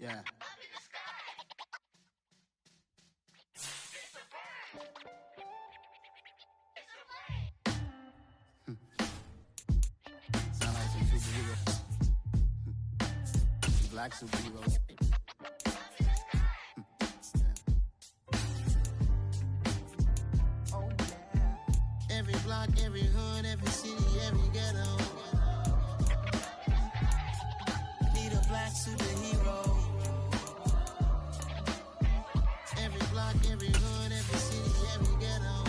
Yeah. Sound like some superheroes. Black superheroes. Oh yeah. Every block, every hood, every city, every ghetto. Need a black superhero. Every block, every hood, every city, every ghetto.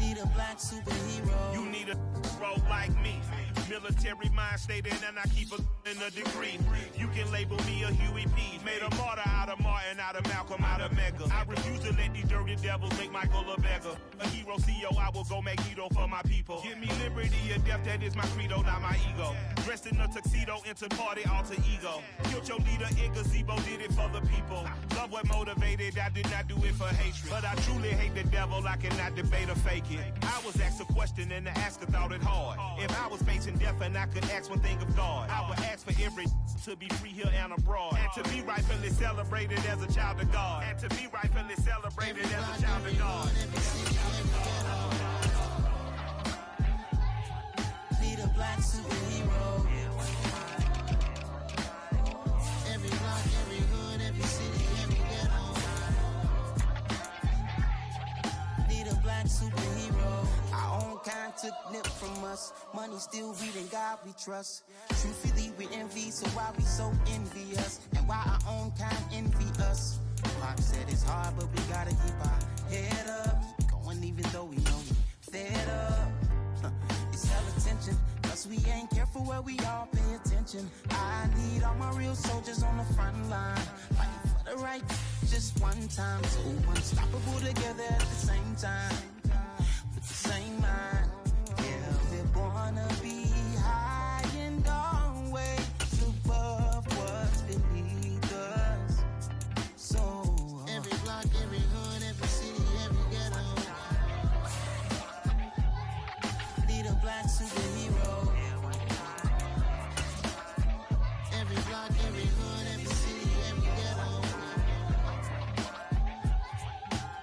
Need a black superhero. You need a role like me. Military mind state and I keep in a degree. You can label me a Huey P. Made a martyr out of Martin, out of Malcolm, out of Mega. I refuse to let these dirty devils make Michael a beggar. A hero CEO, I will go Magneto for my people. Give me liberty or death, that is my credo, not my ego. Dressed in a tuxedo, into party, alter ego. Killed your leader in gazebo, did it for the people. Love what motivated, I did not do it for hatred. But I truly hate the devil, I cannot debate or fake it. I was asked a question and the asker thought it hard. If I was facing death and I could ask one thing of God, I would ask for every to be free here and abroad, and to be rightfully celebrated as a child of God, and to be rightfully celebrated as a child of God. Need a black superhero. Every block, every hood, every city, every ghetto. Need a black superhero. Our own kind took nip from us. Money still reading God we trust. Truthfully we envy, so why we so envious? And why our own kind envy us? Pac said it's hard, but we gotta keep our head up. Going even though we know we fed up. It's hell attention, cause we ain't careful where we all pay attention. I need all my real soldiers on the front line, fighting for the right just one time. So unstoppable together at the same time, with the same mind. Yeah, we're born to be high and always above what's beneath us. So every block, every hood, every city, every ghetto. Need a black superhero. Every block, every hood, every city, every ghetto.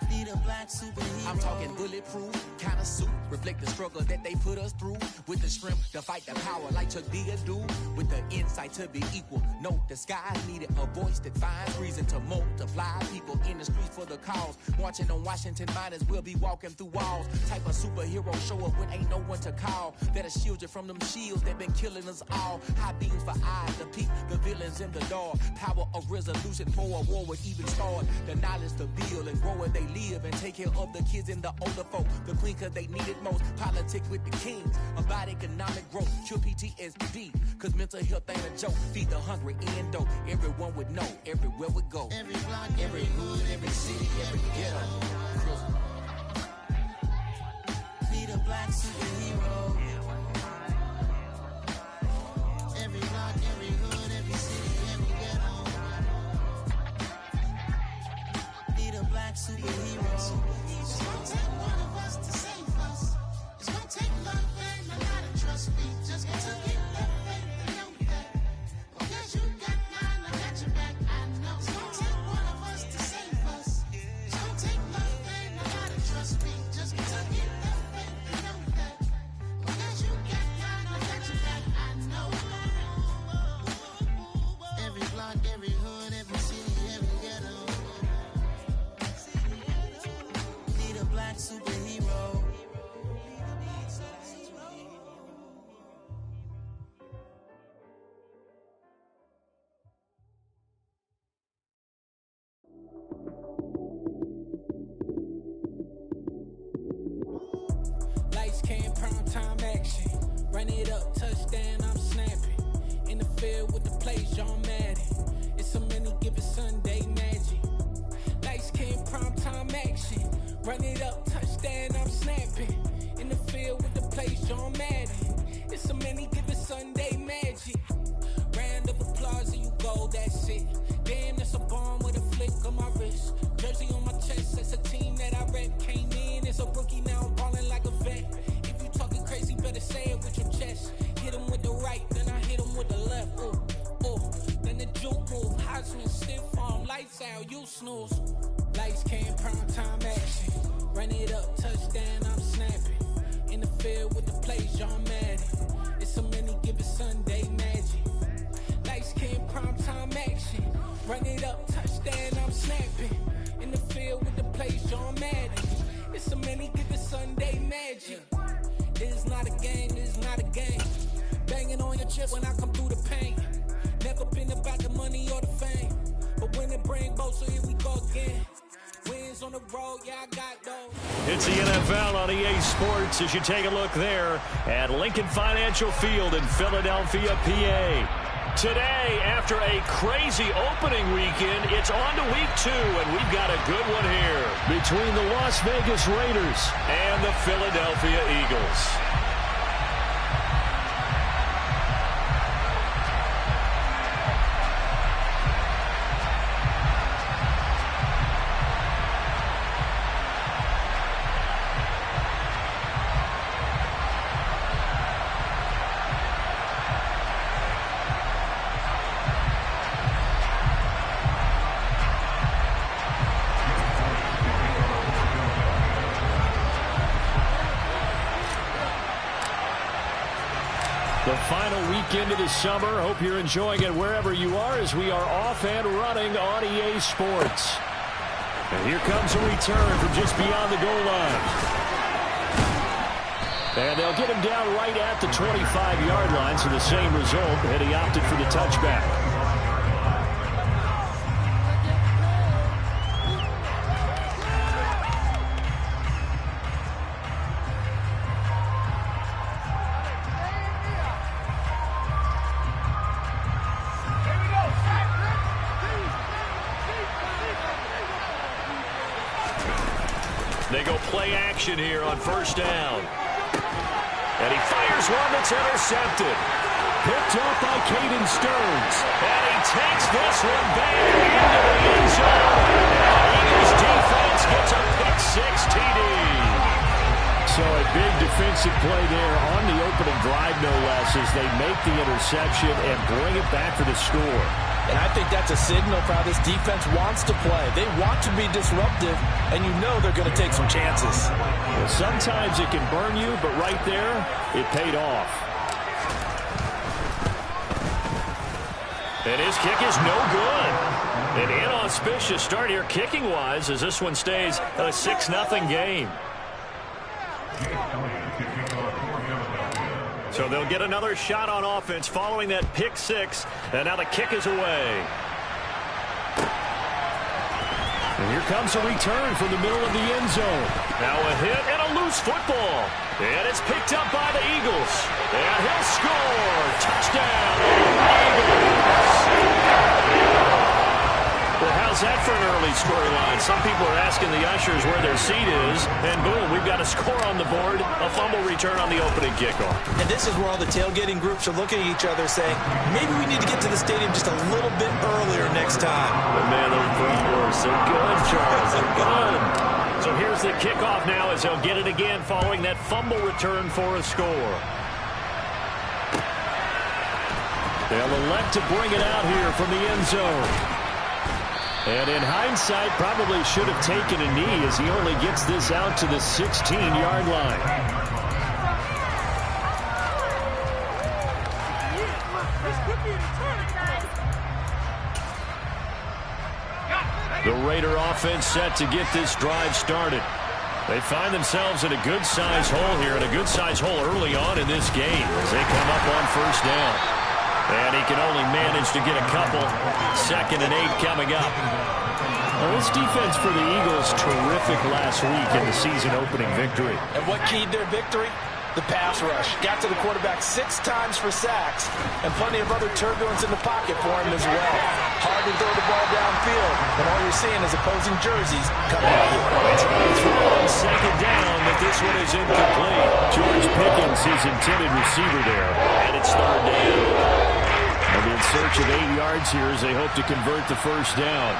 Need a black superhero. I'm talking bulletproof kind of suit, reflect the struggle that they put us through, with the strength to fight the power like Chuck D do, with the insight to be equal. No disguise needed, a voice that finds reason to multiply people in the streets for the cause. Marching on Washington, might as well be walking through walls. Type of superhero show up when ain't no one to call. That'll shield you from them shields that been killing us all. High beams for eyes to peek the villains in the dark. Power of resolution for a war would even start. The knowledge to build and grow where they live and take care of the kids and the older folk. The queen cause they need it most. Politics with the kings about economic growth. Cure PTSD cause mental health ain't a joke. Feed the hungry and dope. Everyone would know everywhere we go. Every block, every hood, every city, every ghetto. Need a black superhero. Every block, every hood, every city, every ghetto. Need a black superhero. It's gonna take one of us to save us. It's gonna take love and a lot of trust. We just got to get that faith and know that. Because you got mine, I got your back, I know. It's gonna take one of us to save us. It's gonna take love and a lot of trust. We just got to get that faith and know that. Because you got mine, I got your back, I know. Every block, every hood, every city, every ghetto. Need a black superhero. Lights came, prime time action. Run it up, touchdown, I'm snapping. In the field with the plays, John Madden. It's so many given Sunday magic. Lights came, prime time action. Run it up, touchdown, I'm snapping. In the field with the plays, John Madden. It's so many given Sunday magic. Round of applause and you go, that's it. Damn, that's a bomb with a flick on my wrist. Jersey on my chest, that's a team that I rep. Came in as a rookie, now I'm balling like a vet. If you talking crazy, better say it with your chest. Hit him with the right, then I hit him with the left. Ooh. snooze. Lights came, prime time action. Run it up, touchdown, I'm snapping. In the field with the plays, John Madden. It's a many given Sunday magic. Lights came, prime time action. Run it up, touchdown, I'm snapping. In the field with the plays, John Madden. It's a many given Sunday magic. It's not a game, it's not a game. Banging on your chip when I come through the pain. Never been about the money or the fame. But when it bring both, so here we go again. Wins on the road, yeah, I got those. It's the NFL on EA Sports as you take a look there at Lincoln Financial Field in Philadelphia, PA. Today, after a crazy opening weekend, it's on to week 2, and we've got a good one here between the Las Vegas Raiders and the Philadelphia Eagles. The final weekend of the summer. Hope you're enjoying it wherever you are as we are off and running on EA Sports. And here comes a return from just beyond the goal line. And they'll get him down right at the 25-yard line, so the same result, and he opted for the touchback. They go play action here on first down. And he fires one that's intercepted. Picked up by Caden Stearns. And he takes this one back into the end zone. And Eagles defense gets a pick-6 TD. So a big defensive play there on the opening drive, no less, as they make the interception and bring it back for the score. And I think that's a signal for how this defense wants to play. They want to be disruptive, and you know they're going to take some chances. Well, sometimes it can burn you, but right there, it paid off. And his kick is no good. An inauspicious start here kicking-wise as this one stays a 6-0 game. So they'll get another shot on offense following that pick-6, and now the kick is away. And here comes a return from the middle of the end zone. Now a hit and a loose football. And it's picked up by the Eagles. And he'll score. Touchdown, Eagles. Well, how's that for an early storyline? Some people are asking the ushers where their seat is, and boom, we've got a score on the board, a fumble return on the opening kickoff. And this is where all the tailgating groups are looking at each other saying, maybe we need to get to the stadium just a little bit earlier next time. But man, those Bronco's, they're good, Charles, they're good. So here's the kickoff now as they'll get it again following that fumble return for a score. They'll elect to bring it out here from the end zone. And in hindsight, probably should have taken a knee as he only gets this out to the 16-yard line. The Raider offense set to get this drive started. They find themselves in a good-sized hole here, and a good-sized hole early on in this game as they come up on first down. And he can only manage to get a couple. 2nd and 8 coming up. Well, this defense for the Eagles, terrific last week in the season-opening victory. And what keyed their victory? The pass rush. Got to the quarterback 6 times for sacks, and plenty of other turbulence in the pocket for him as well. Hard to throw the ball downfield, and all you're seeing is opposing jerseys coming at you. It's on 2nd down, but this one is incomplete. George Pickens, his intended receiver there, and it's 3rd down. And in search of 8 yards here as they hope to convert the first down.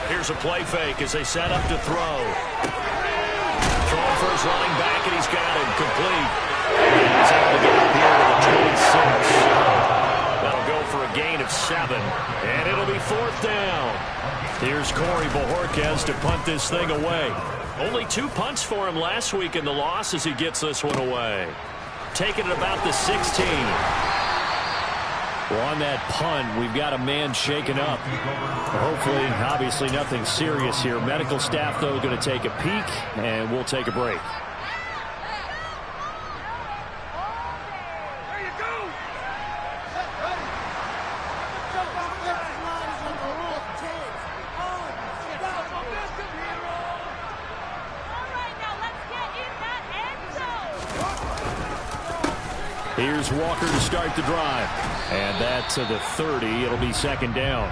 Here's a play fake as they set up to throw. Throwing for his running back, and he's got him complete. He's able to get up here to the 26. That'll go for a gain of of 7, and it'll be 4th down. Here's Corey Bojorquez to punt this thing away. Only 2 punts for him last week in the loss as he gets this one away. Taking it about the 16. Well, on that punt, we've got a man shaken up. Hopefully, obviously nothing serious here. Medical staff, though, going to take a peek, and we'll take a break. Here's Walker to start the drive. And that to the 30. It'll be 2nd down.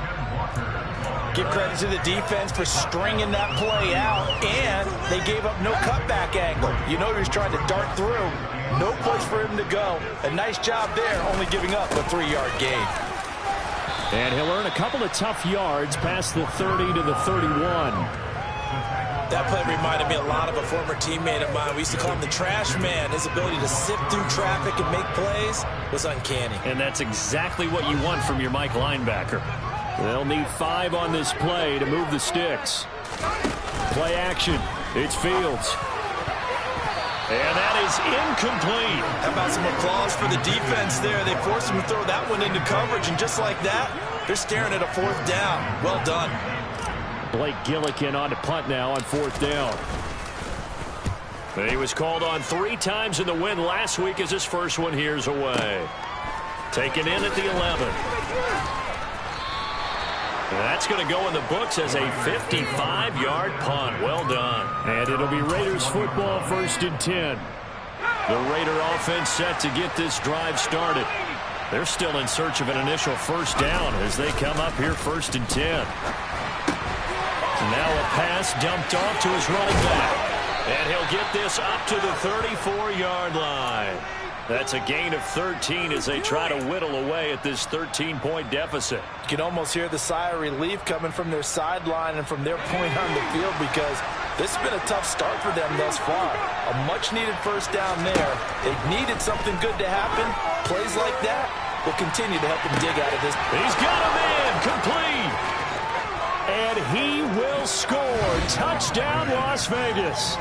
Give credit to the defense for stringing that play out, and they gave up no cutback angle. You know he was trying to dart through. No place for him to go. A nice job there, only giving up a 3-yard gain. And he'll earn a couple of tough yards past the 30 to the 31. That play reminded me a lot of a former teammate of mine. We used to call him the trash man. His ability to sift through traffic and make plays was uncanny. And that's exactly what you want from your Mike linebacker. They'll need 5 on this play to move the sticks. Play action. It's Fields. And that is incomplete. How about some applause for the defense there? They forced him to throw that one into coverage, and just like that, they're staring at a 4th down. Well done. Blake Gillikin on to punt now on 4th down. He was called on 3 times in the win last week as his first one here's away. Taken in at the 11. And that's going to go in the books as a 55-yard punt. Well done. And it'll be Raiders football, 1st and 10. The Raider offense set to get this drive started. They're still in search of an initial 1st down as they come up here 1st and 10. Now a pass dumped off to his running back. And he'll get this up to the 34-yard line. That's a gain of 13 as they try to whittle away at this 13-point deficit. You can almost hear the sigh of relief coming from their sideline and from their point on the field, because this has been a tough start for them thus far. A much-needed 1st down there. They've needed something good to happen. Plays like that will continue to help them dig out of this. He's got a man complete. And he will score. Touchdown, Las Vegas.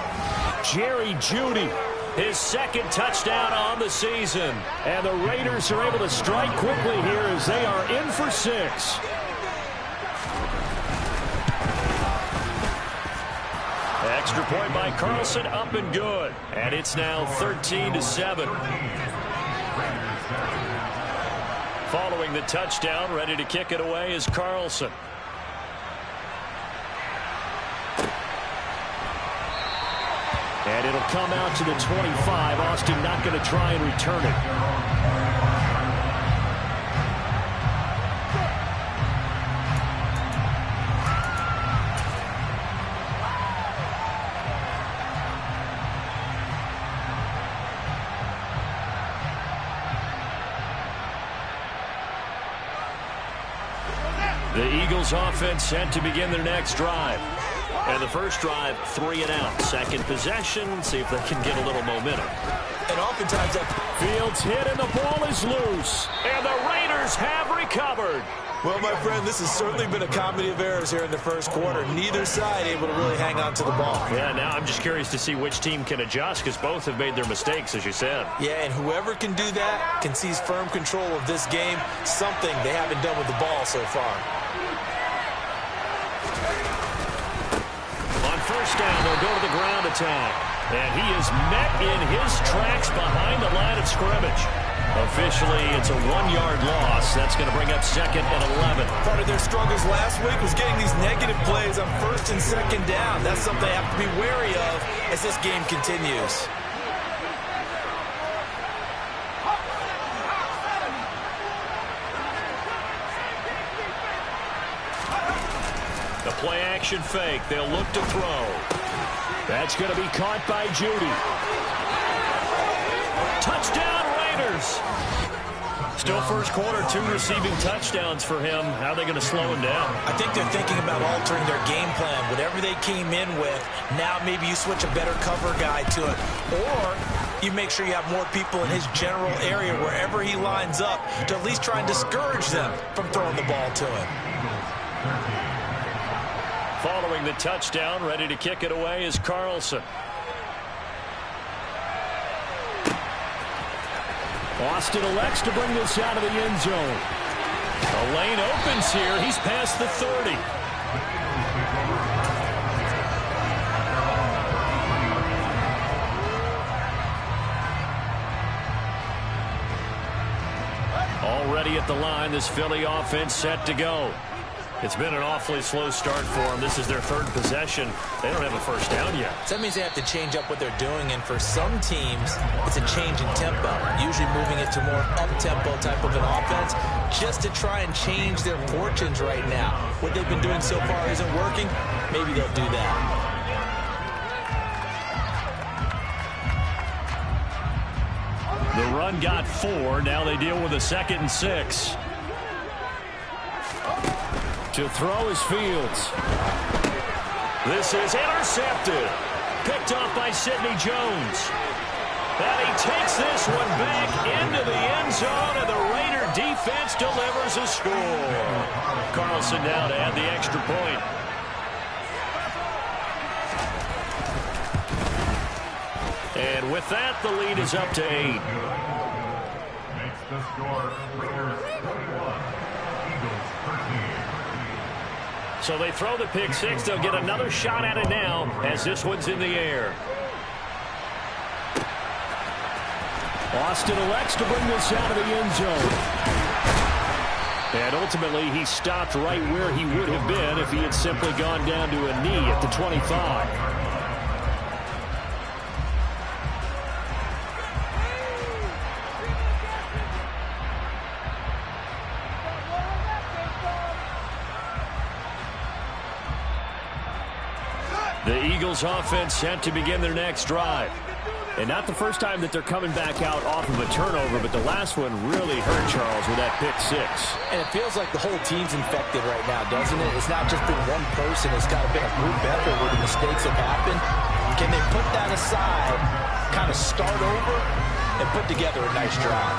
Jerry Jeudy, his 2nd touchdown on the season. And the Raiders are able to strike quickly here as they are in for 6. Extra point by Carlson, up and good. And it's now 13-7. Following the touchdown, ready to kick it away is Carlson. And it'll come out to the 25. Austin not going to try and return it. The Eagles offense set to begin their next drive. And the first drive, 3 and out. Second possession, see if they can get a little momentum. And oftentimes that Fields hit and the ball is loose. And the Raiders have recovered. Well, my friend, this has certainly been a comedy of errors here in the first quarter. Neither side able to really hang on to the ball. Yeah, now I'm just curious to see which team can adjust, because both have made their mistakes, as you said. Yeah, and whoever can do that can seize firm control of this game, something they haven't done with the ball so far. On 1st down, they'll go to the ground attack. And he is met in his tracks behind the line of scrimmage. Officially, it's a 1-yard loss. That's going to bring up 2nd and 11. Part of their struggles last week was getting these negative plays on 1st and 2nd down. That's something they have to be wary of as this game continues. The play action fake. They'll look to throw. That's going to be caught by Jeudy. Touchdown, Raiders. Still first quarter, 2 receiving touchdowns for him. How are they going to slow him down? I think they're thinking about altering their game plan. Whatever they came in with, now maybe you switch a better cover guy to it. Or you make sure you have more people in his general area wherever he lines up to at least try and discourage them from throwing the ball to him. Following the touchdown, ready to kick it away is Carlson. Austin elects to bring this out of the end zone. A lane opens here. He's past the 30. Already at the line, this Philly offense set to go. It's been an awfully slow start for them. This is their third possession. They don't have a first down yet. So that means they have to change up what they're doing, and for some teams, it's a change in tempo, usually moving it to more up-tempo type of an offense just to try and change their fortunes right now. What they've been doing so far isn't working. Maybe they'll do that. The run got 4. Now they deal with a 2nd and 6. To throw is Fields. This is intercepted. Picked off by Sidney Jones. And he takes this one back into the end zone, and the Raider defense delivers a score. Carlson now to add the extra point. And with that, the lead is up to 8. Makes the score Raiders 21, Eagles 13. So they throw the pick 6. They'll get another shot at it now as this one's in the air. Austin elects to bring this out of the end zone. And ultimately, he stopped right where he would have been if he had simply gone down to a knee at the 25. The Eagles offense set to begin their next drive. And not the first time that they're coming back out off of a turnover, but the last one really hurt Charles with that pick 6. And it feels like the whole team's infected right now, doesn't it? It's not just been one person. It's kind of been a group effort where the mistakes have happened. Can they put that aside, kind of start over, and put together a nice drive?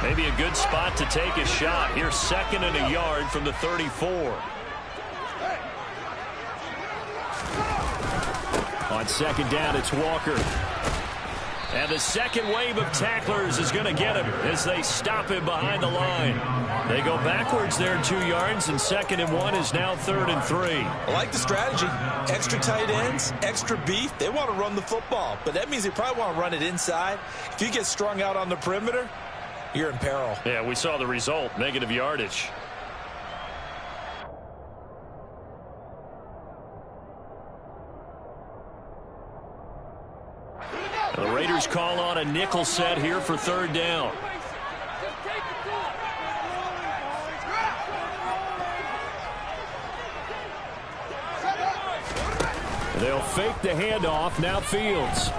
Maybe a good spot to take a shot. Here's 2nd and a yard from the 34. On 2nd down, it's Walker. And the second wave of tacklers is going to get him as they stop him behind the line. They go backwards there 2 yards, and 2nd and 1 is now 3rd and 3. I like the strategy. Extra tight ends, extra beef. They want to run the football, but that means they probably want to run it inside. If you get strung out on the perimeter, you're in peril. Yeah, we saw the result, negative yardage. And the Raiders call on a nickel set here for 3rd down. They'll fake the handoff. Now Fields.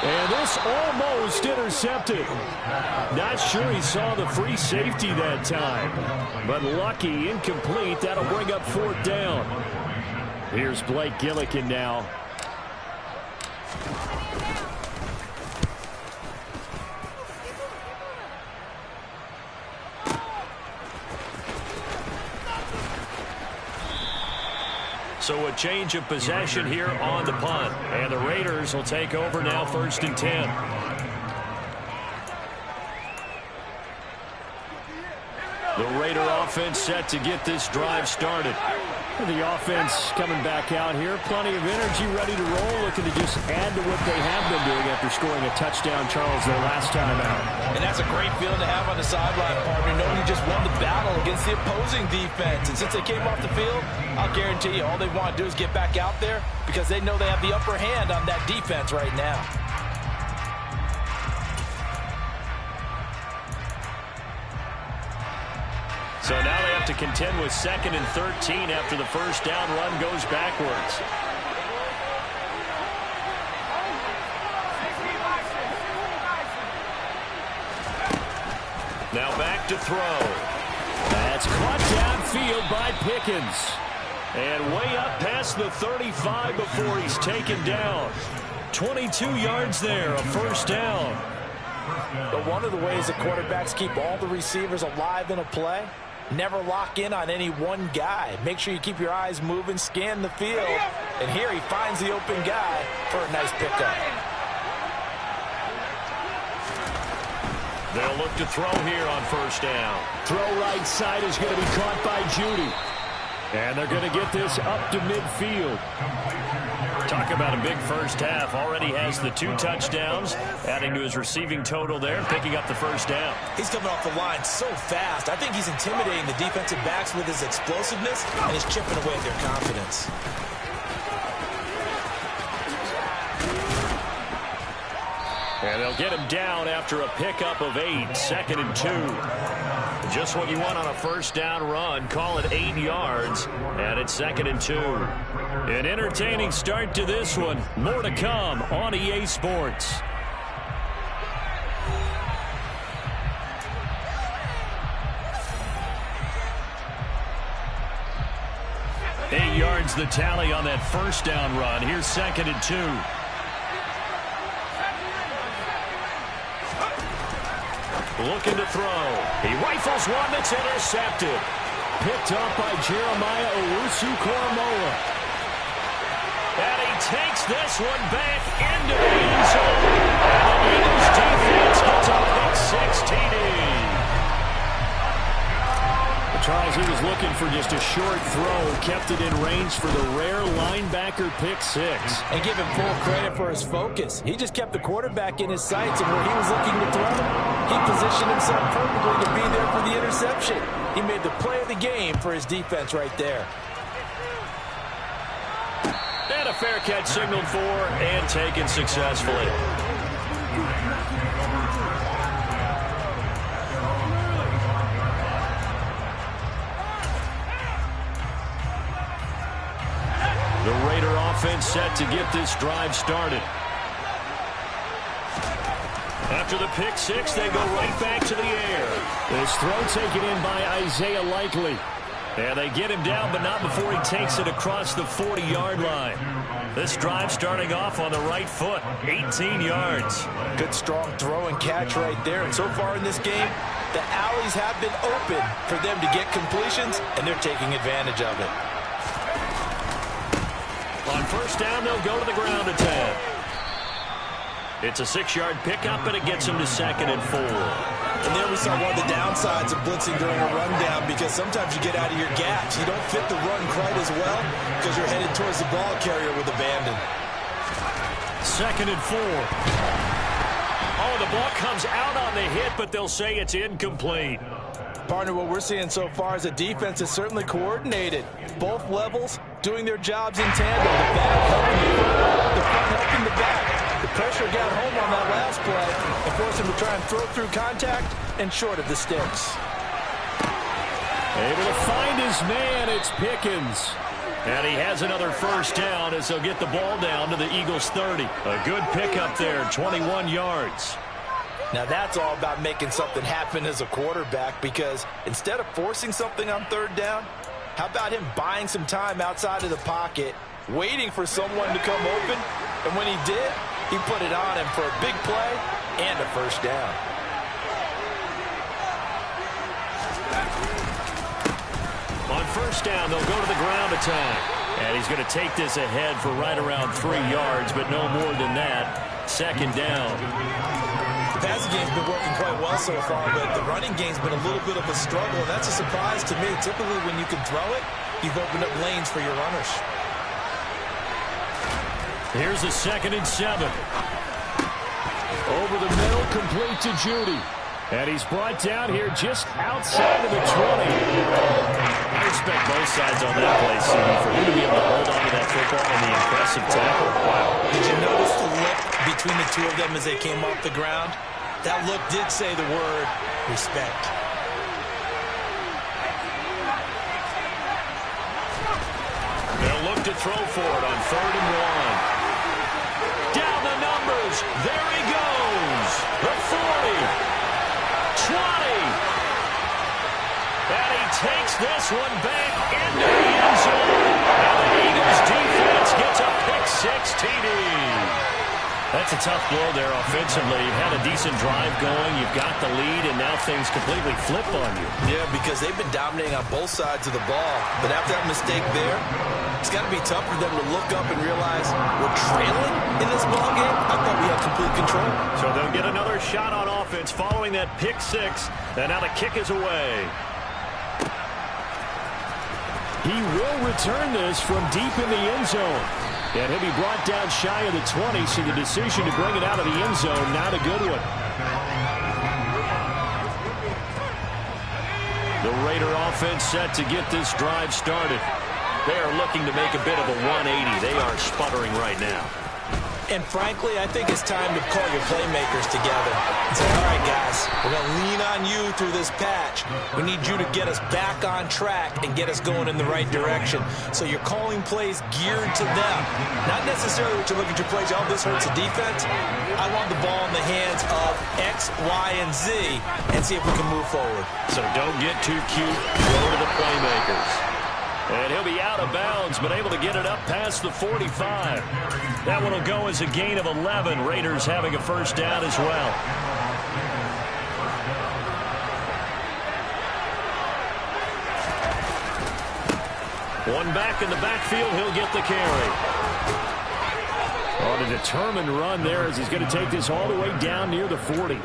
And this almost intercepted. Not sure he saw the free safety that time. But lucky, incomplete. That'll bring up 4th down. Here's Blake Gillikin now. So a change of possession here on the punt. And the Raiders will take over now, 1st and 10. The Raider offense set to get this drive started. The offense coming back out here. Plenty of energy, ready to roll, looking to just add to what they have been doing after scoring a touchdown, Charles, their last time out. And that's a great feeling to have on the sideline, partner, knowing you just won the battle against the opposing defense. And since they came off the field, I'll guarantee you all they want to do is get back out there because they know they have the upper hand on that defense right now. So now they have to contend with 2nd and 13 after the first down run goes backwards. Now back to throw. That's caught downfield by Pickens. And way up past the 35 before he's taken down. 22 yards there, a first down. But one of the ways that quarterbacks keep all the receivers alive in a play, never lock in on any one guy. Make sure you keep your eyes moving, scan the field. And here he finds the open guy for a nice pickup. They'll look to throw here on first down. Throw right side is going to be caught by Judy. And they're going to get this up to midfield. Talk about a big first half. Already has the 2 touchdowns, adding to his receiving total there, picking up the first down. He's coming off the line so fast. I think he's intimidating the defensive backs with his explosiveness and he's chipping away at their confidence. And they'll get him down after a pickup of 8, 2nd and 2. Just what you want on a first down run. Call it 8 yards, and it's 2nd and 2. An entertaining start to this one. More to come on EA Sports. Eight yards the tally on that first down run. Here's 2nd and 2. Looking to throw. He rifles one that's intercepted. Picked up by Jeremiah Owusu-Koramoah. And he takes this one back into the end zone. And the Eagles defense gets a pick 6 TD. Charles, he was looking for just a short throw, kept it in range for the rare linebacker pick 6. And give him full credit for his focus. He just kept the quarterback in his sights, and where he was looking to throw, he positioned himself perfectly to be there for the interception. He made the play of the game for his defense right there. And a fair catch signaled for and taken successfully. The Raider offense set to get this drive started. After the pick 6, they go right back to the air. This throw taken in by Isaiah Likely. And they get him down, but not before he takes it across the 40-yard line. This drive starting off on the right foot, 18 yards. Good strong throw and catch right there. And so far in this game, the alleys have been open for them to get completions, and they're taking advantage of it. On first down, they'll go to the ground attack. It's a 6-yard pickup, and it gets him to 2nd and 4. And there we saw one of the downsides of blitzing during a rundown, because sometimes you get out of your gaps. You don't fit the run quite as well because you're headed towards the ball carrier with abandon. 2nd and 4. Oh, the ball comes out on the hit, but they'll say it's incomplete. Partner, what we're seeing so far is the defense is certainly coordinated. Both levels doing their jobs in tandem. The back helping the front helping the back. The pressure got home on that last play and forced him to try and throw through contact and short of the sticks. Able to find his man, it's Pickens. And he has another first down as they'll get the ball down to the Eagles' 30. A good pickup there, 21 yards. Now that's all about making something happen as a quarterback, because instead of forcing something on third down, how about him buying some time outside of the pocket, waiting for someone to come open, and when he did, he put it on him for a big play and a first down. On first down, they'll go to the ground attack. And he's going to take this ahead for right around 3 yards, but no more than that. 2nd down. The passing game's been working quite well so far, but the running game's been a little bit of a struggle, and that's a surprise to me. Typically, when you can throw it, you've opened up lanes for your runners. Here's a 2nd and 7. Over the middle, complete to Judy. And he's brought down here just outside of the 20. I respect both sides on that play, CD, for him to be able to hold on to that football and the impressive tackle. Wow. Did you notice the look between the two of them as they came off the ground? That look did say the word respect. They'll look to throw for it on 3rd and 1. Down the numbers. There he goes. The 40. 20. And he takes this one back into the end zone. That's a tough blow there offensively. You've had a decent drive going. You've got the lead, and now things completely flip on you. Yeah, because they've been dominating on both sides of the ball. But after that mistake there, it's got to be tough for them to look up and realize we're trailing in this ball game. I thought we had complete control. So they'll get another shot on offense following that pick six. And now the kick is away. He will return this from deep in the end zone. And he'll be brought down shy of the 20, so the decision to bring it out of the end zone, not a good one. The Raider offense set to get this drive started. They are looking to make a bit of a 180. They are sputtering right now. And frankly, I think it's time to call your playmakers together and say, all right, guys, we're going to lean on you through this patch. We need you to get us back on track and get us going in the right direction. So you're calling plays geared to them. Not necessarily what you're looking at your plays, oh, this hurts the defense. I want the ball in the hands of X, Y, and Z and see if we can move forward. So don't get too cute. Go to the playmakers. And he'll be out of bounds, but able to get it up past the 45. That one will go as a gain of 11. Raiders having a first down as well. One back in the backfield, he'll get the carry. On a determined run there as he's going to take this all the way down near the 40.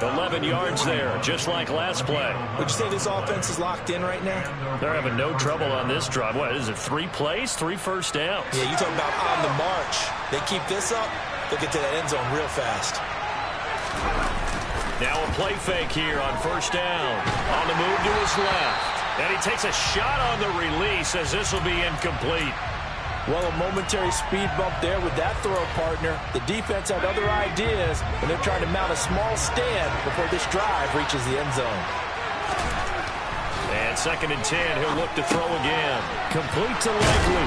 11 yards there, just like last play. Would you say this offense is locked in right now? They're having no trouble on this drive. What is it, 3 plays, 3 first downs? Yeah, you talk about on the march. They keep this up, they'll get to that end zone real fast. Now a play fake here on first down. On the move to his left. And he takes a shot on the release as this will be incomplete. Well, a momentary speed bump there with that throw partner. The defense had other ideas, and they're trying to mount a small stand before this drive reaches the end zone. And 2nd and 10, he'll look to throw again. Complete to Likely.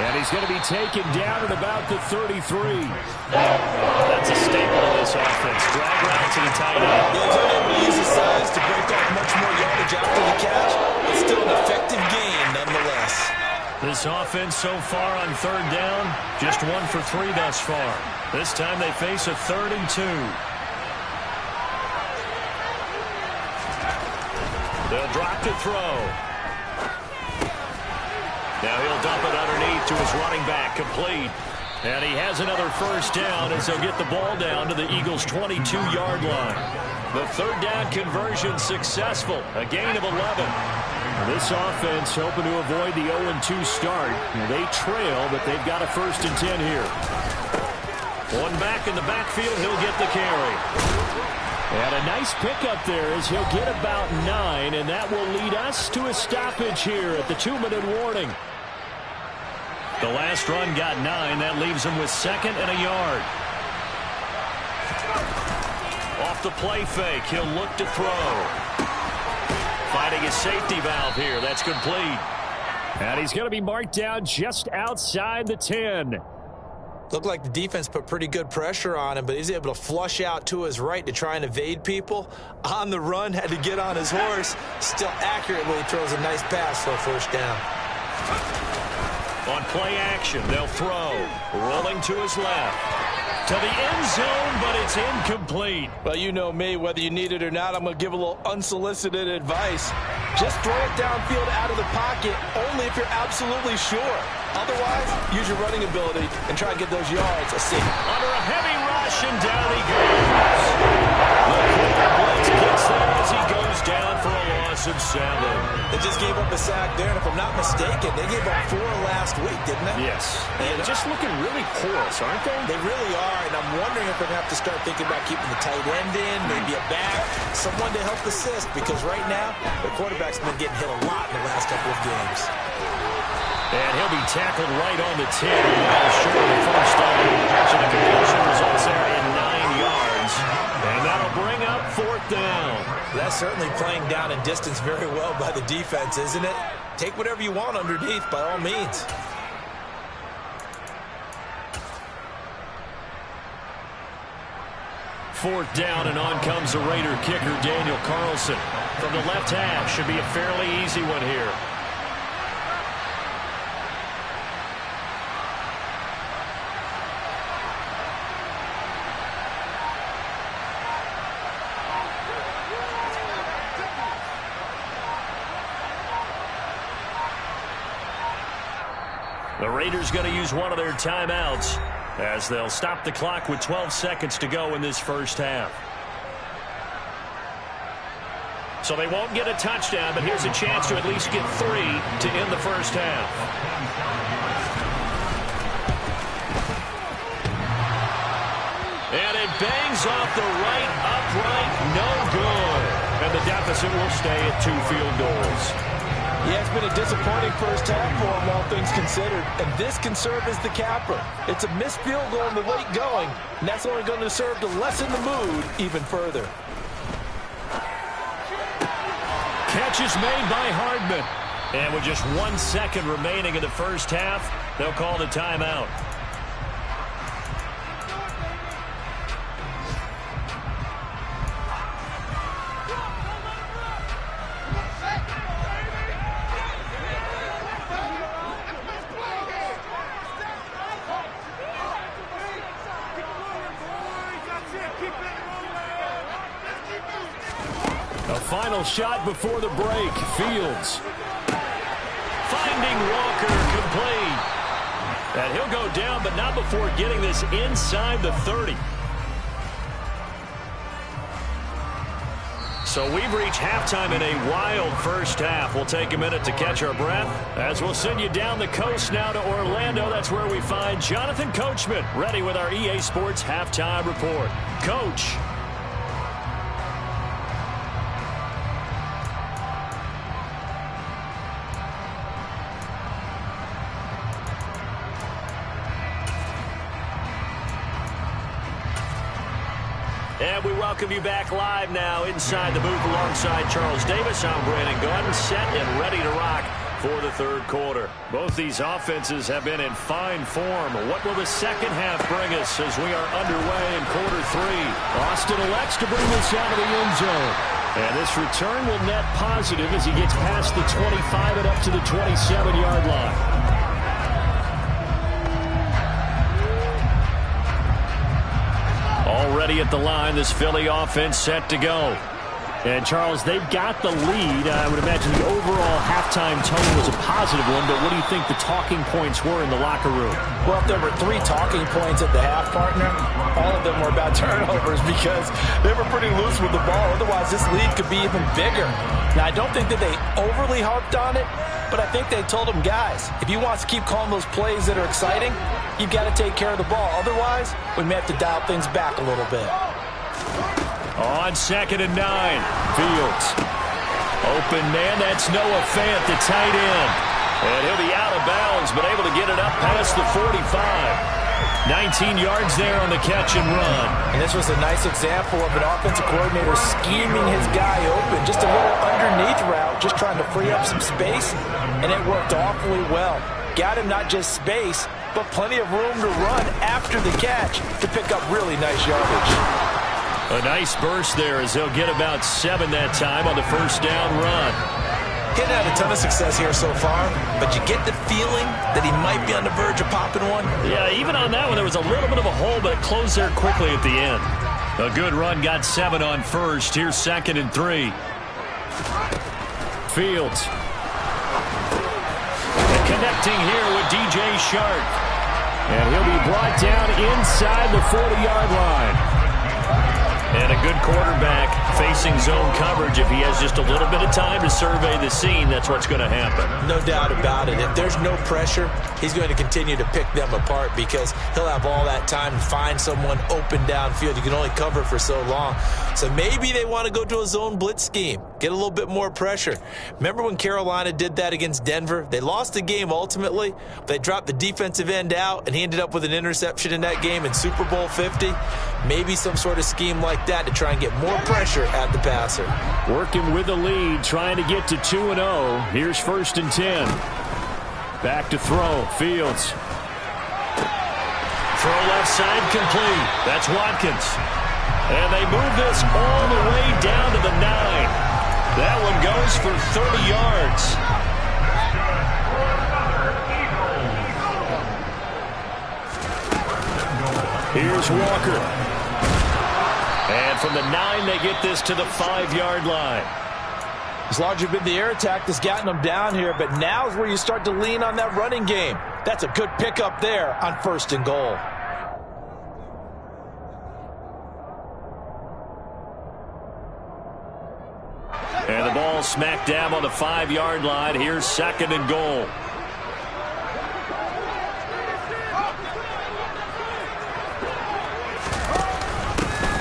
And he's going to be taken down at about the 33. That's a staple of this offense. Drag route to the tight end. Yeah, he's able to use his size to break off much more yardage after the catch, but still an effective gain nonetheless. This offense so far on 3rd down, just 1 for 3 thus far. This time they face a 3rd and 2. They'll drop to throw. Now he'll dump it underneath to his running back, complete. And he has another first down as they'll get the ball down to the Eagles' 22-yard line. The 3rd down conversion successful, a gain of 11. This offense hoping to avoid the 0-2 start. They trail, but they've got a 1st and 10 here. One back in the backfield, he'll get the carry. And a nice pickup there as he'll get about 9, and that will lead us to a stoppage here at the 2-minute warning. The last run got 9. That leaves him with 2nd and a yard. Off the play fake, he'll look to throw. Finding his safety valve here. That's complete. And he's going to be marked down just outside the 10. Looked like the defense put pretty good pressure on him, but he's able to flush out to his right to try and evade people. On the run, had to get on his horse. Still accurately throws a nice pass for a first down. On play action, they'll throw. Rolling to his left. To the end zone, but it's incomplete. Well, you know me, whether you need it or not, I'm going to give a little unsolicited advice. Just throw it downfield out of the pocket, only if you're absolutely sure. Otherwise, use your running ability and try and get those yards. Let's see. Under a heavy rush, and down he goes. The quick blitz gets there as he goes down for a loss of 7. They just gave up a sack there, and if I'm not mistaken, they gave up 4 last week, didn't they? Yes. And just looking really porous, aren't they? They really are, and I'm wondering if they're going to have to start thinking about keeping the tight end in, maybe a back, someone to help assist, because right now, the quarterback's been getting hit a lot in the last couple of games. And he'll be tackled right on the 10. Short of the first down. So the completion results there in 9 yards. And that'll bring up 4th down. That's certainly playing down in distance very well by the defense, isn't it? Take whatever you want underneath, by all means. Fourth down, and on comes the Raider kicker, Daniel Carlson. From the left half, should be a fairly easy one here. The Raiders going to use one of their timeouts as they'll stop the clock with 12 seconds to go in this first half. So they won't get a touchdown, but here's a chance to at least get 3 to end the first half. And it bangs off the right upright, no good. And the deficit will stay at 2 field goals. Yeah, it's been a disappointing first half for him, all things considered. And this can serve as the capper. It's a missed field goal in the late going, and that's only going to serve to lessen the mood even further. Catch is made by Hardman. And with just 1 second remaining in the first half, they'll call the timeout. Final shot before the break. Fields finding Walker complete. And he'll go down, but not before getting this inside the 30. So we've reached halftime in a wild first half. We'll take a minute to catch our breath as we'll send you down the coast now to Orlando. That's where we find Jonathan Coachman ready with our EA Sports halftime report. Coach. And we welcome you back live now inside the booth alongside Charles Davis. I'm Brandon Gordon, set and ready to rock for the third quarter. Both these offenses have been in fine form. What will the second half bring us as we are underway in quarter 3? Austin elects to bring this out of the end zone. And this return will net positive as he gets past the 25 and up to the 27-yard line. Already at the line, this Philly offense set to go. And, Charles, they've got the lead. I would imagine the overall halftime tone was a positive one, but what do you think the talking points were in the locker room? Well, if there were 3 talking points at the half, partner, all of them were about turnovers because they were pretty loose with the ball. Otherwise, this lead could be even bigger. Now, I don't think that they overly harped on it, but I think they told them, guys, if you want to keep calling those plays that are exciting, you've got to take care of the ball. Otherwise, we may have to dial things back a little bit. On 2nd and 9, Fields. Open man, that's Noah Fant, the tight end. And he'll be out of bounds, but able to get it up past the 45. 19 yards there on the catch and run. And this was a nice example of an offensive coordinator scheming his guy open. Just a little underneath route, just trying to free up some space, and it worked awfully well. Got him not just space, but plenty of room to run after the catch to pick up really nice yardage. A nice burst there as he'll get about 7 that time on the first down run. He's had a ton of success here so far, but you get the feeling that he might be on the verge of popping one. Yeah, even on that one, there was a little bit of a hole, but it closed there quickly at the end. A good run, got 7 on first. Here's 2nd and 3. Fields. And connecting here with DJ Shark. And he'll be brought down inside the 40-yard line. And a good quarterback facing zone coverage. If he has just a little bit of time to survey the scene, that's what's going to happen. No doubt about it. If there's no pressure, he's going to continue to pick them apart because he'll have all that time to find someone open downfield. You can only cover for so long. So maybe they want to go to a zone blitz scheme, get a little bit more pressure. Remember when Carolina did that against Denver? They lost the game ultimately. They dropped the defensive end out, and he ended up with an interception in that game in Super Bowl 50. Maybe some sort of scheme like that to try and get more pressure at the passer. Working with the lead, trying to get to 2-0. Here's 1st and 10. Back to throw. Fields. Throw left side complete. That's Watkins. And they move this all the way down to the 9. That one goes for 30 yards. Here's Walker. And from the 9, they get this to the 5-yard line. It's largely been the air attack that's gotten them down here, but now is where you start to lean on that running game. That's a good pickup there on 1st and goal. And the ball smack dab on the 5-yard line. Here's 2nd and goal.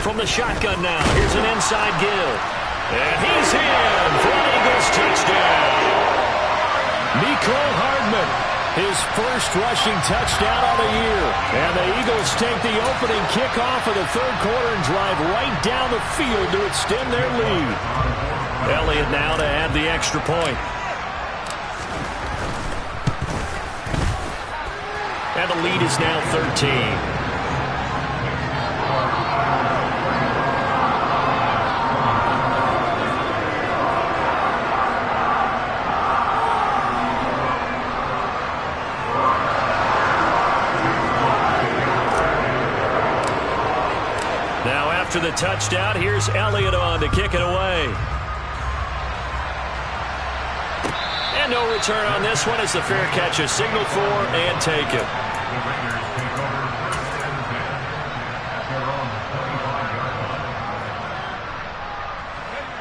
From the shotgun now, here's an inside give. And he's in for an Eagles touchdown. Mecole Hardman, his first rushing touchdown of the year. And the Eagles take the opening kickoff of the 3rd quarter and drive right down the field to extend their lead. Elliott now to add the extra point. And the lead is now 13. After the touchdown, here's Elliott on to kick it away. And no return on this one as the fair catch is signaled for and taken.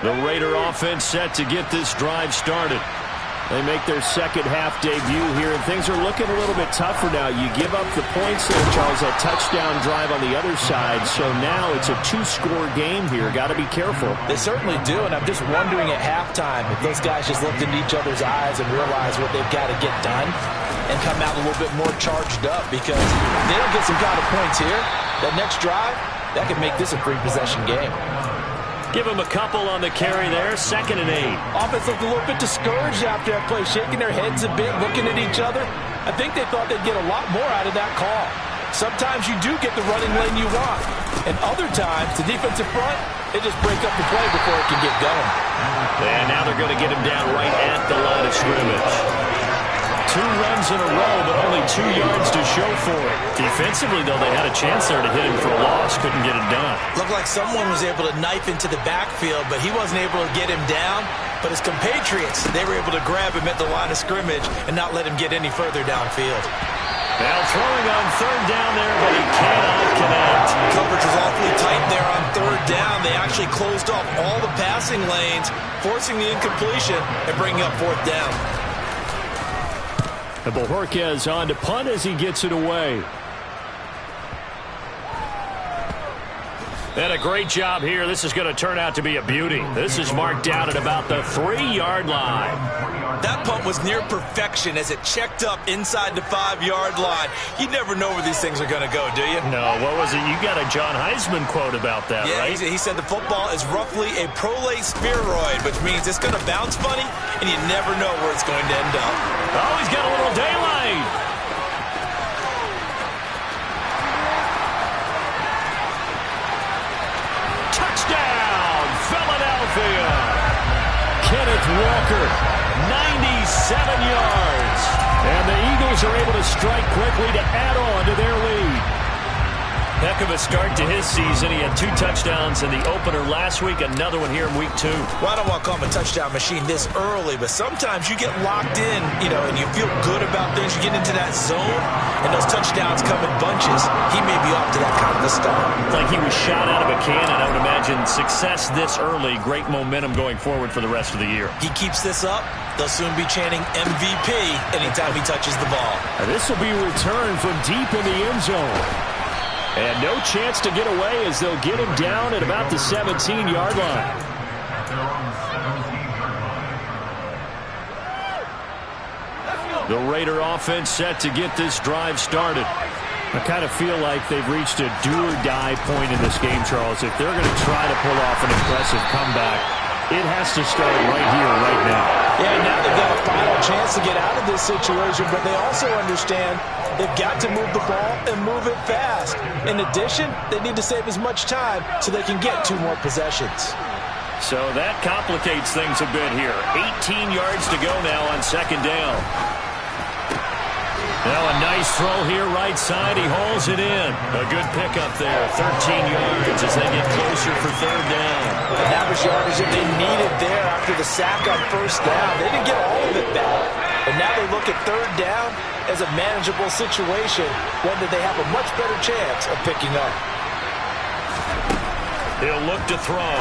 The Raider offense set to get this drive started. They make their second half debut here, and things are looking a little bit tougher now. You give up the points there, Charles, that touchdown drive on the other side. So now it's a 2-score game here. Got to be careful. They certainly do, and I'm just wondering at halftime if those guys just looked into each other's eyes and realize what they've got to get done and come out a little bit more charged up, because if they don't get some kind of points here, that next drive, that could make this a 3-possession game. Give him a couple on the carry there. 2nd and 8. Offense looked a little bit discouraged after that play, shaking their heads a bit, looking at each other. I think they thought they'd get a lot more out of that call. Sometimes you do get the running lane you want, and other times, the defensive front, they just break up the play before it can get going. And now they're going to get him down right at the line of scrimmage. 2 runs in a row, but only 2 yards to show for it. Defensively, though, they had a chance there to hit him for a loss. Couldn't get it done. Looked like someone was able to knife into the backfield, but he wasn't able to get him down. But his compatriots, they were able to grab him at the line of scrimmage and not let him get any further downfield. Now throwing on 3rd down there, but he cannot connect. Coverage was awfully tight there on 3rd down. They actually closed off all the passing lanes, forcing the incompletion and bringing up 4th down. And Bojorquez on to punt as he gets it away. And a great job here. This is going to turn out to be a beauty. This is marked down at about the 3-yard line. That punt was near perfection as it checked up inside the 5-yard line. You never know where these things are going to go, do you? No, what was it? You got a John Heisman quote about that, right? Yeah, he said the football is roughly a prolate spheroid, which means it's going to bounce funny, and you never know where it's going to end up. Oh, he's got a little daylight. Touchdown, Philadelphia. Kenneth Walker, 97 yards. And the Eagles are able to strike quickly to add on to their lead. Heck of a start to his season. He had 2 touchdowns in the opener last week, another one here in week 2. Well, I don't want to call him a touchdown machine this early, but sometimes you get locked in, and you feel good about things. You get into that zone, and those touchdowns come in bunches. He may be off to that kind of a start. It's like he was shot out of a cannon. I would imagine success this early, great momentum going forward for the rest of the year. He keeps this up, they'll soon be chanting MVP anytime he touches the ball. And this will be returned from deep in the end zone. And no chance to get away as they'll get him down at about the 17-yard line. The Raider offense set to get this drive started. I kind of feel like they've reached a do-or-die point in this game, Charles. If they're going to try to pull off an impressive comeback, it has to start right here, right now. Yeah, now they've got a final chance to get out of this situation, but they also understand they've got to move the ball and move it fast. In addition, they need to save as much time so they can get 2 more possessions. So that complicates things a bit here. 18 yards to go now on 2nd down. Now a nice throw here right side. He hauls it in. A good pickup there. 13 yards as they get closer for 3rd down. And that was yardage that they needed there after the sack on 1st down. They didn't get all of it back, But now they look at third down as a manageable situation, one that they have a much better chance of picking up. He'll look to throw.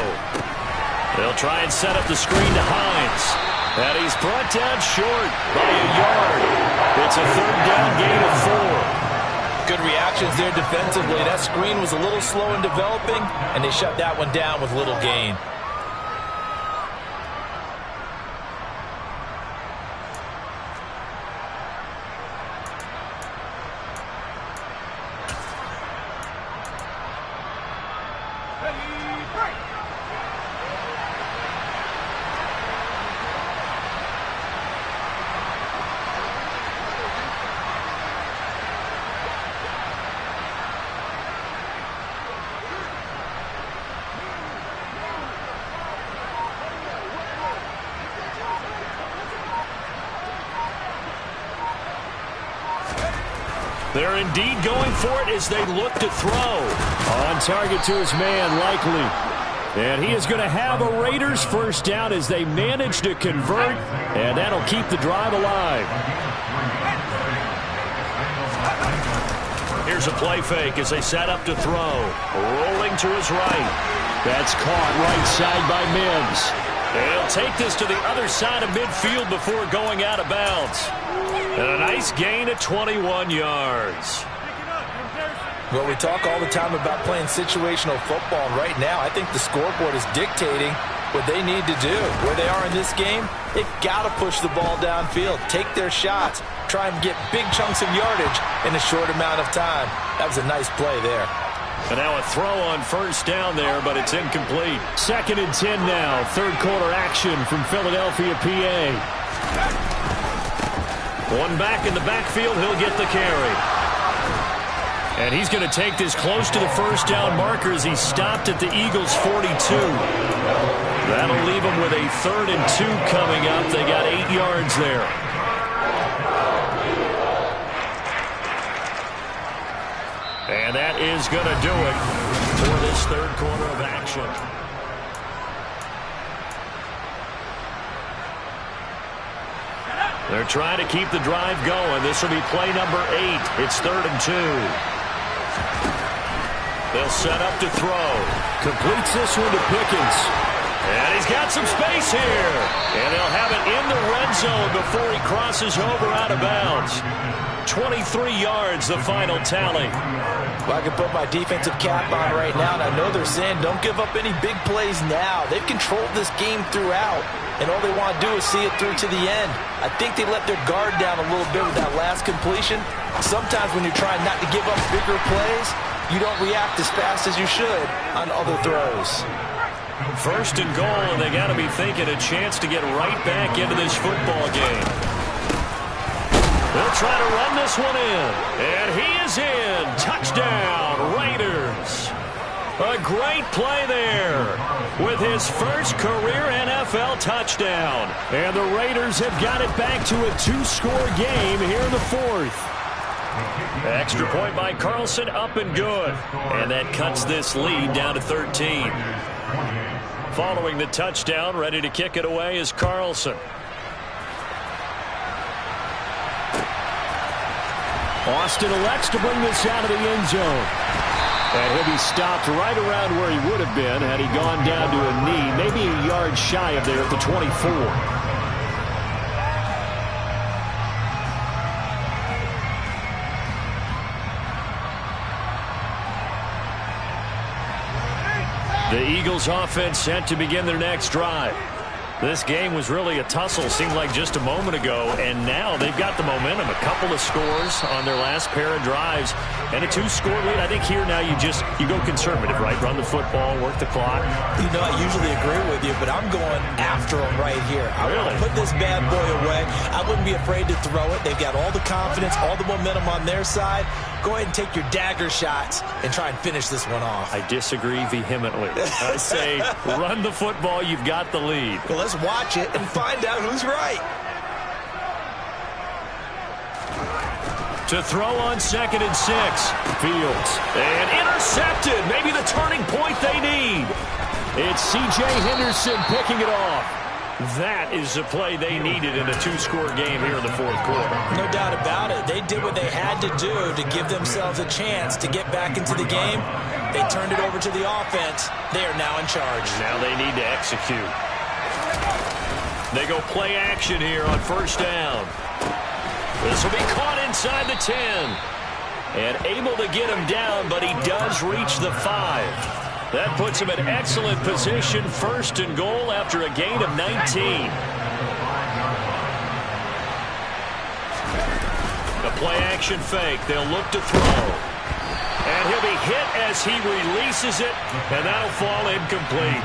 They'll try and set up the screen to Hines. And he's brought down short by a yard. It's a third down gain of 4. Good reactions there defensively. That screen was a little slow in developing, and they shut that one down with little gain. They're indeed going for it as they look to throw. On target to his man, likely. And he is going to have a Raiders first down as they manage to convert, and that'll keep the drive alive. Here's a play fake as they set up to throw. Rolling to his right. That's caught right side by Mims. He'll take this to the other side of midfield before going out of bounds. And a nice gain of 21 yards. Well, we talk all the time about playing situational football, and right now I think the scoreboard is dictating what they need to do. Where they are in this game, they've got to push the ball downfield, take their shots, try and get big chunks of yardage in a short amount of time. That was a nice play there. And now a throw on first down there, but it's incomplete. 2nd and 10 now. Third quarter action from Philadelphia, PA. One back in the backfield, he'll get the carry. And he's going to take this close to the first down marker as he stopped at the Eagles' 42. That'll leave him with a 3rd and 2 coming up. They got 8 yards there. And that is going to do it for this third quarter of action. They're trying to keep the drive going. This will be play number 8. It's 3rd and 2. They'll set up to throw. Completes this one to Pickens. And he's got some space here. And they'll have it in the red zone before he crosses over out of bounds. 23 yards, the final tally. Well, I can put my defensive cap on right now, and I know they're saying don't give up any big plays now. They've controlled this game throughout, and all they want to do is see it through to the end. I think they let their guard down a little bit with that last completion. Sometimes when you're trying not to give up bigger plays, you don't react as fast as you should on other throws. 1st and goal, and they got to be thinking a chance to get right back into this football game. They'll try to run this one in. And he is in. Touchdown, Raiders. A great play there with his first career NFL touchdown. And the Raiders have got it back to a 2-score game here in the 4th. Extra point by Carlson, up and good. And that cuts this lead down to 13. Following the touchdown, ready to kick it away is Carlson. Austin elects to bring this out of the end zone. And he'll be stopped right around where he would have been had he gone down to a knee, maybe a yard shy of there at the 24. The Eagles offense set to begin their next drive. This game was really a tussle, seemed like just a moment ago, and now they've got the momentum. A couple of scores on their last pair of drives, and a 2-score lead. I think here now you go conservative, right? Run the football, work the clock. You know, I usually agree with you, but I'm going after them right here. I want to put this bad boy away. I wouldn't be afraid to throw it. They've got all the confidence, all the momentum on their side. Go ahead and take your dagger shots and try and finish this one off. I disagree vehemently. I say run the football. You've got the lead. Well, let's watch it and find out who's right. To throw on 2nd and 6. Fields. And intercepted. Maybe the turning point they need. It's C.J. Henderson picking it off. That is the play they needed in a two-score game here in the fourth quarter. No doubt about it. They did what they had to do to give themselves a chance to get back into the game. They turned it over to the offense. They are now in charge. Now they need to execute. They go play action here on first down. This will be caught inside the 10. And able to get him down, but he does reach the 5. That puts him in excellent position, first and goal after a gain of 19. The play-action fake. They'll look to throw. And he'll be hit as he releases it, and that'll fall incomplete.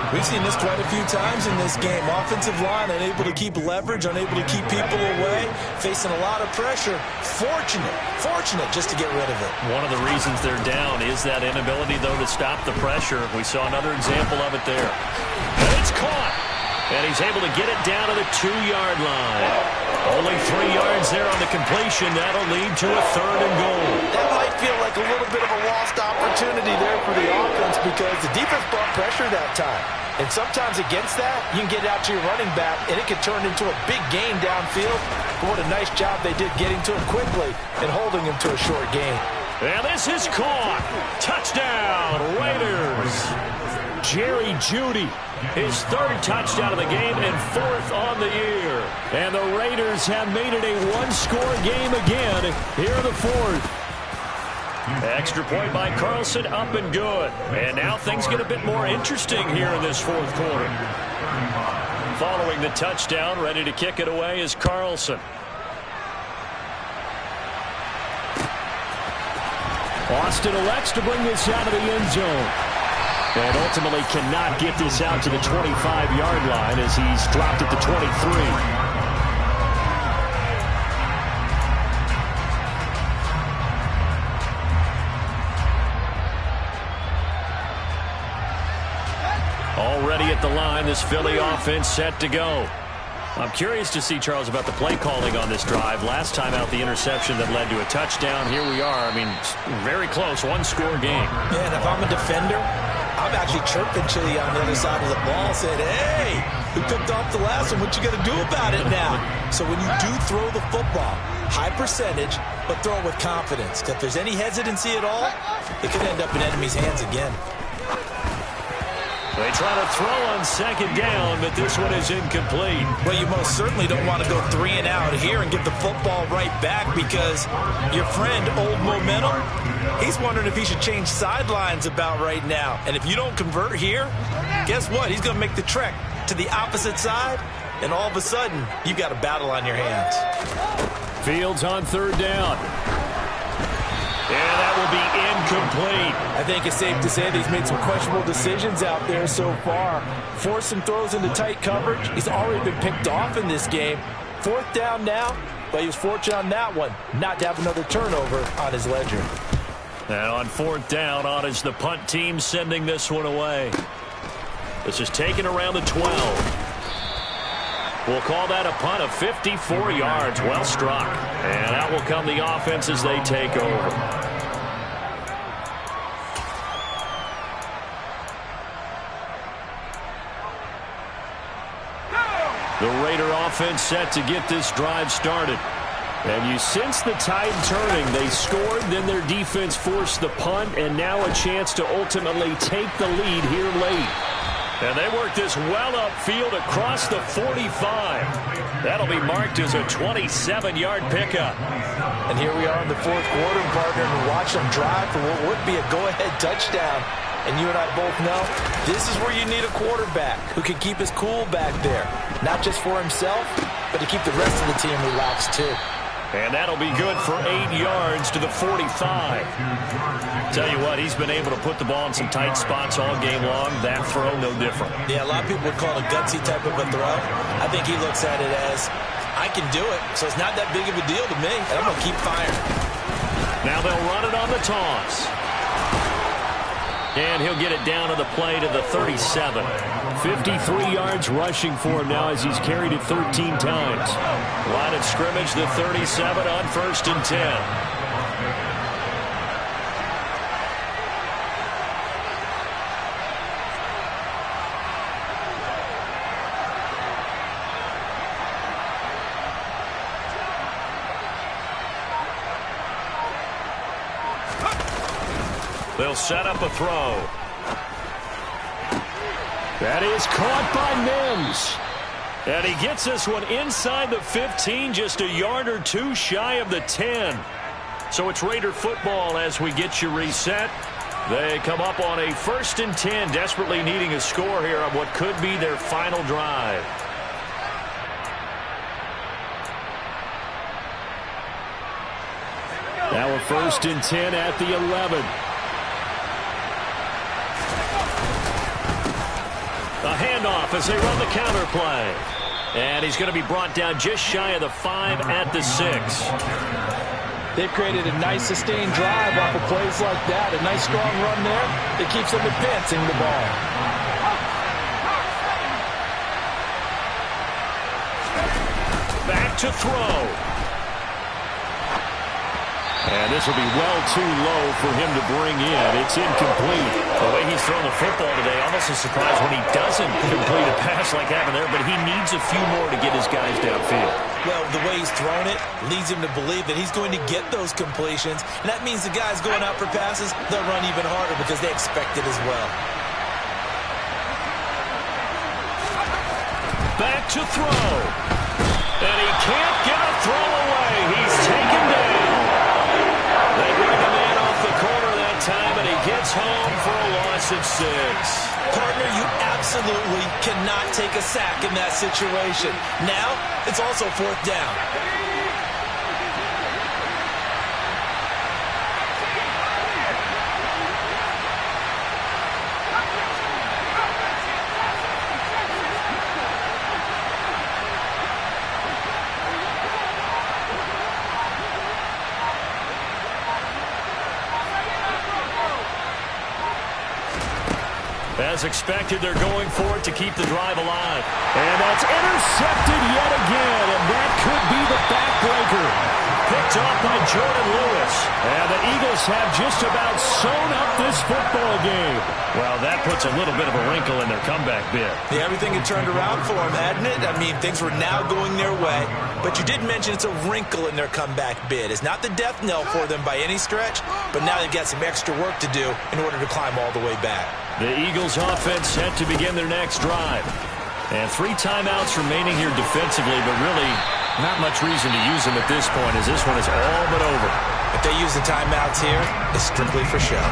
We've seen this quite a few times in this game. Offensive line unable to keep leverage, unable to keep people away, facing a lot of pressure. Fortunate just to get rid of it. One of the reasons they're down is that inability, though, to stop the pressure. We saw another example of it there. And it's caught. And he's able to get it down to the 2-yard line. Only 3 yards there on the completion. That'll lead to a third and goal. That might feel like a little bit of a lost opportunity there for the offense because the defense brought pressure that time. And sometimes against that, you can get out to your running back, and it could turn into a big gain downfield. But what a nice job they did getting to him quickly and holding him to a short gain. And this is caught. Touchdown, Raiders. Jerry Jeudy, his third touchdown of the game and fourth on the year. And the Raiders have made it a one-score game again here in the fourth. Extra point by Carlson, up and good. And now things get a bit more interesting here in this fourth quarter. Following the touchdown, ready to kick it away is Carlson. Austin elects to bring this out of the end zone. And ultimately cannot get this out to the 25-yard line as he's dropped at the 23. Already at the line, this Philly offense set to go. I'm curious to see, Charles, about the play calling on this drive. Last time out, the interception that led to a touchdown. Here we are. I mean, very close, one-score game. Yeah, and if I'm a defender, I'm actually chirping to you on the other side of the ball, saying, hey, we picked off the last one. What you got to do about it now? So when you do throw the football, high percentage, but throw it with confidence. If there's any hesitancy at all, it could end up in enemy's hands again. They try to throw on second down, but this one is incomplete. Well, you most certainly don't want to go 3 and out here and give the football right back because your friend, Old Momentum, he's wondering if he should change sidelines about right now. And if you don't convert here, guess what? He's going to make the trek to the opposite side, and all of a sudden, you've got a battle on your hands. Fields on third down. And that will be incomplete. I think it's safe to say that he's made some questionable decisions out there so far. Forced some throws into tight coverage. He's already been picked off in this game. Fourth down now, but he was fortunate on that one not to have another turnover on his ledger. And on fourth down, on is the punt team sending this one away. This is taken around the 12. We'll call that a punt of 54 yards. Well struck. And out will come the offense as they take over. The Raider offense set to get this drive started. And you sense the tide turning. They scored, then their defense forced the punt, and now a chance to ultimately take the lead here late. And they work this well upfield across the 45. That'll be marked as a 27-yard pickup. And here we are in the fourth quarter, partner, and watch them drive for what would be a go-ahead touchdown. And you and I both know this is where you need a quarterback who can keep his cool back there. Not just for himself, but to keep the rest of the team relaxed too. And that'll be good for 8 yards to the 45. Tell you what, he's been able to put the ball in some tight spots all game long. That throw, no different. Yeah, a lot of people would call it a gutsy type of a throw. I think he looks at it as, I can do it, so it's not that big of a deal to me, and I'm going to keep firing. Now they'll run it on the toss. And he'll get it down to the play to the 37. 53 yards rushing for him now as he's carried it 13 times. Line of scrimmage, the 37 on 1st and 10. They'll set up a throw. That is caught by Mims. And he gets this one inside the 15, just a yard or two shy of the 10. So it's Raider football as we get you reset. They come up on a 1st and 10, desperately needing a score here on what could be their final drive. Now a 1st and 10 at the 11. A handoff as they run the counter play. And he's going to be brought down just shy of the 5 at the 6. They've created a nice sustained drive off of plays like that. A nice strong run there that keeps them advancing the ball. Back to throw. And this will be well too low for him to bring in. It's incomplete. The way he's thrown the football today, almost a surprise when he doesn't complete a pass like happened there, but he needs a few more to get his guys downfield. Well, the way he's thrown it leads him to believe that he's going to get those completions. And that means the guys going out for passes, they'll run even harder because they expect it as well. Back to throw. And he can't get a throw away. He's taken down. They bring the man off the corner that time, and he gets home for a loss of 6. Partner, you absolutely cannot take a sack in that situation. Now, it's also 4th down. As expected, they're going for it to keep the drive alive. And that's intercepted yet again, and that could be the backbreaker. Picked off by Jordan Lewis. And the Eagles have just about sewn up this football game. Well, that puts a little bit of a wrinkle in their comeback bid. Yeah, everything had turned around for them, hadn't it? I mean, things were now going their way. But you did mention it's a wrinkle in their comeback bid. It's not the death knell for them by any stretch, but now they've got some extra work to do in order to climb all the way back. The Eagles offense set to begin their next drive. And 3 timeouts remaining here defensively, but really not much reason to use them at this point as this one is all but over. If they use the timeouts here, it's strictly for show.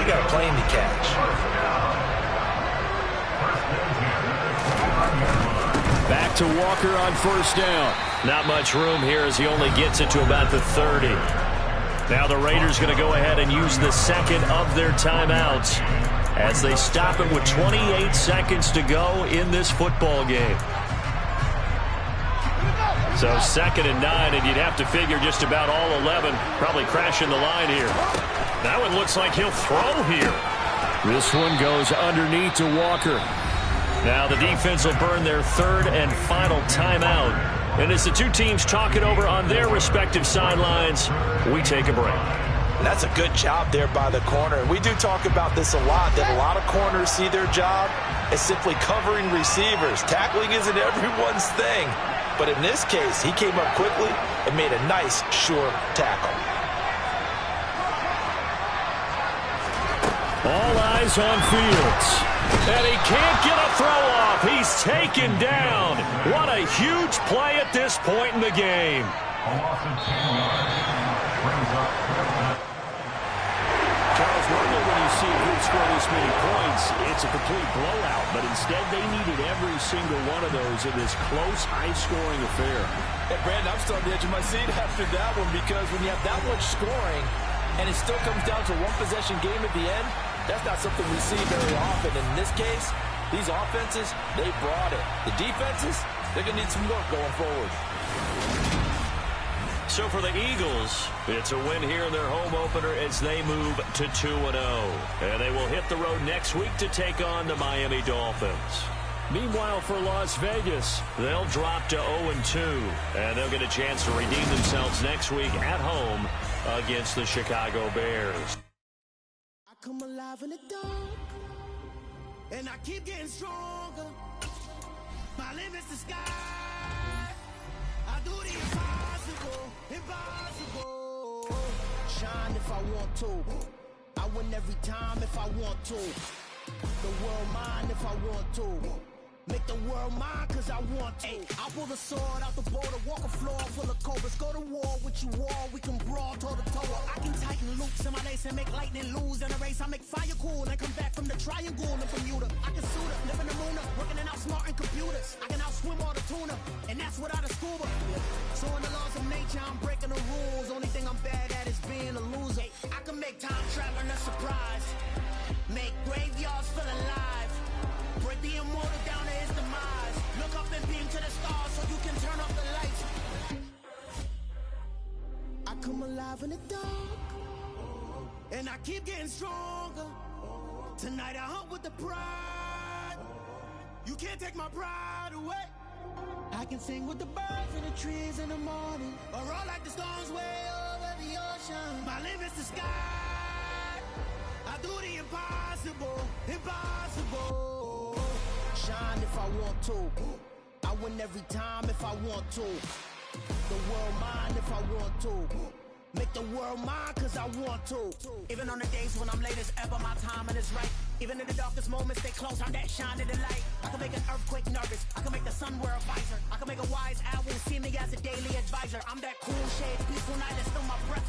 We got a plane to catch. Back to Walker on 1st down. Not much room here as he only gets it to about the 30. Now the Raiders going to go ahead and use the second of their timeouts as they stop it with 28 seconds to go in this football game. So 2nd and 9, and you'd have to figure just about all 11 probably crashing the line here. That one looks like he'll throw here. This one goes underneath to Walker. Now the defense will burn their 3rd and final timeout. And as the two teams talk it over on their respective sidelines, we take a break. That's a good job there by the corner. We do talk about this a lot, that a lot of corners see their job as simply covering receivers. Tackling isn't everyone's thing. But in this case, he came up quickly and made a nice, sure tackle. All eyes on Fields. And he can't get a throw off. He's taken down. What a huge play at this point in the game. Charles, normally when you see a group score this many points, it's a complete blowout. But instead, they needed every single one of those in this close, high-scoring affair. Hey, Brandon, I'm still on the edge of my seat after that one because when you have that much scoring and it still comes down to one possession game at the end, that's not something we see very often. In this case, these offenses, they brought it. The defenses, they're going to need some work going forward. So for the Eagles, it's a win here in their home opener as they move to 2-0. And they will hit the road next week to take on the Miami Dolphins. Meanwhile, for Las Vegas, they'll drop to 0-2. And they'll get a chance to redeem themselves next week at home against the Chicago Bears. I come alive in the dark, and I keep getting stronger. My limit's the sky. I do the impossible, impossible. Shine if I want to. I win every time if I want to. The world mine if I want to. Make the world mine cause I want to. Ay, I'll pull the sword out the border, walk a floor full of cobras. Go to war with you all, we can brawl toe to toe. I can tighten loops in my lace and make lightning lose in a race. I make fire cool and come back from the triangle in Bermuda. I can suit up, live in the moon up, working and outsmarting computers. I can outswim all the tuna, and that's without a scuba. So in the laws of nature, I'm breaking the rules. Only thing I'm bad at is being a loser. I can make time traveling a surprise, make graveyards feel alive. Break the immortal down to his demise. Look up and beam to the stars so you can turn off the lights. I come alive in the dark, and I keep getting stronger. Tonight I hunt with the pride. You can't take my pride away. I can sing with the birds and the trees in the morning, or roll like the storms way over the ocean. My limit's the sky. I do the impossible, impossible. Shine if I want to. I win every time if I want to. The world mine if I want to. Make the world mine cause I want to. Even on the days when I'm late as ever, my timing is right. Even in the darkest moments, stay close, I'm that shine of the light. I can make an earthquake nervous, I can make the sun wear a visor. I can make a wise owl see me as a daily advisor. I'm that cool shade, peaceful night, that's still my breath.